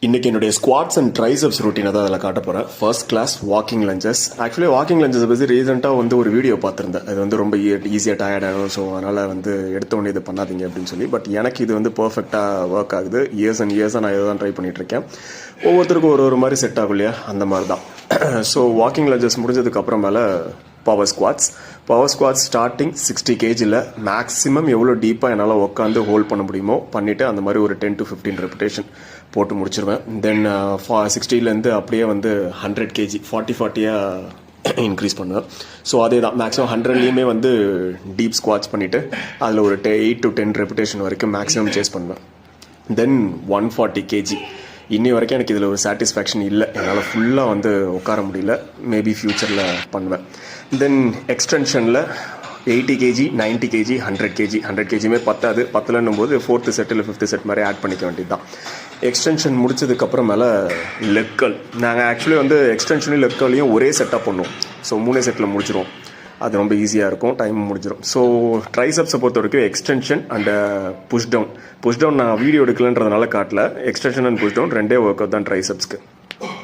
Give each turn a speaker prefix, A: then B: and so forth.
A: இன்றைக்கி என்னுடைய squads and triceps ரூட்டீனை தான் அதில் காட்ட போகிறேன். First class walking lunges. Actually walking lunges பற்றி ரீசெண்டாக ஒரு வீடியோ பார்த்துருந்தேன். அது ரொம்ப ஈஸியாக டயர்ட் ஆகும். ஸோ அதனால் எடுத்தோடனே இது பண்ணாதீங்க அப்படின்னு சொல்லி. பட் எனக்கு இது பர்ஃபெக்டாக ஒர்க் ஆகுது. இயர்ஸ் அண்ட் இயர்ஸாக நான் இதை தான் ட்ரை பண்ணிகிட்ருக்கேன். ஒவ்வொருத்தருக்கும் ஒரு மாதிரி செட் ஆகும் இல்லையா, அந்த மாதிரி தான். ஸோ வாக்கிங் லஞ்சஸ் முடிஞ்சதுக்கப்புறமேல பவர் ஸ்குவாட்ஸ் ஸ்டார்டிங் 60 kgல மேக்ஸிமம் எவ்வளோ டீப்பாக என்னால் உட்காந்து ஹோல்ட் பண்ண முடியுமோ பண்ணிவிட்டு அந்த மாதிரி ஒரு 10 to 15 ரெப்பிடேஷன் போட்டு முடிச்சிருவேன். தென் 60லேருந்து அப்படியே 100 kg 40-40 இன்க்ரீஸ் பண்ணுவேன். ஸோ அதே தான் மேக்ஸிமம் 100லேயுமே டீப் ஸ்குவாட்ஸ் பண்ணிவிட்டு அதில் ஒரு 8 to 10 ரெப்பிடேஷன் வரைக்கும் மேக்ஸிமம் சேஸ் பண்ணுவேன். தென் 140 kg. இன்னி வரைக்கும் எனக்கு இதில் ஒரு சாட்டிஸ்ஃபேக்ஷன் இல்லை. என்னால் ஃபுல்லாக உட்கார முடியல. மேபி ஃப்யூச்சரில் பண்ணுவேன். தென் எக்ஸ்டென்ஷனில் 80 kg 90 kg 100 kg 100 kgமே பத்தலன்னும் போது 4th செட் இல்லை 5th செட் மாதிரி ஆட் பண்ணிக்க வேண்டியது தான். எக்ஸ்டென்ஷன் முடிச்சதுக்கப்புறமேல லெக்கல். நாங்கள் ஆக்சுவலி எக்ஸ்டென்ஷனையும் லெக்கலையும் ஒரே செட்டாக பண்ணுவோம். ஸோ 3 செட்டில் முடிச்சிடுவோம். அது ரொம்ப ஈஸியாக இருக்கும், டைம் முடிஞ்சிடும். ஸோ ட்ரைசப்ஸை பொறுத்த வரைக்கும் எக்ஸ்டென்ஷன் அண்ட் புஷ் டவுன் நான் வீடியோ எடுக்கலன்றதுனால காட்டல. எக்ஸ்டென்ஷன் அண்ட் புஷ் டவுன் ரெண்டே ஒர்க் அவுட் தான் ட்ரைசப்ஸ்க்கு.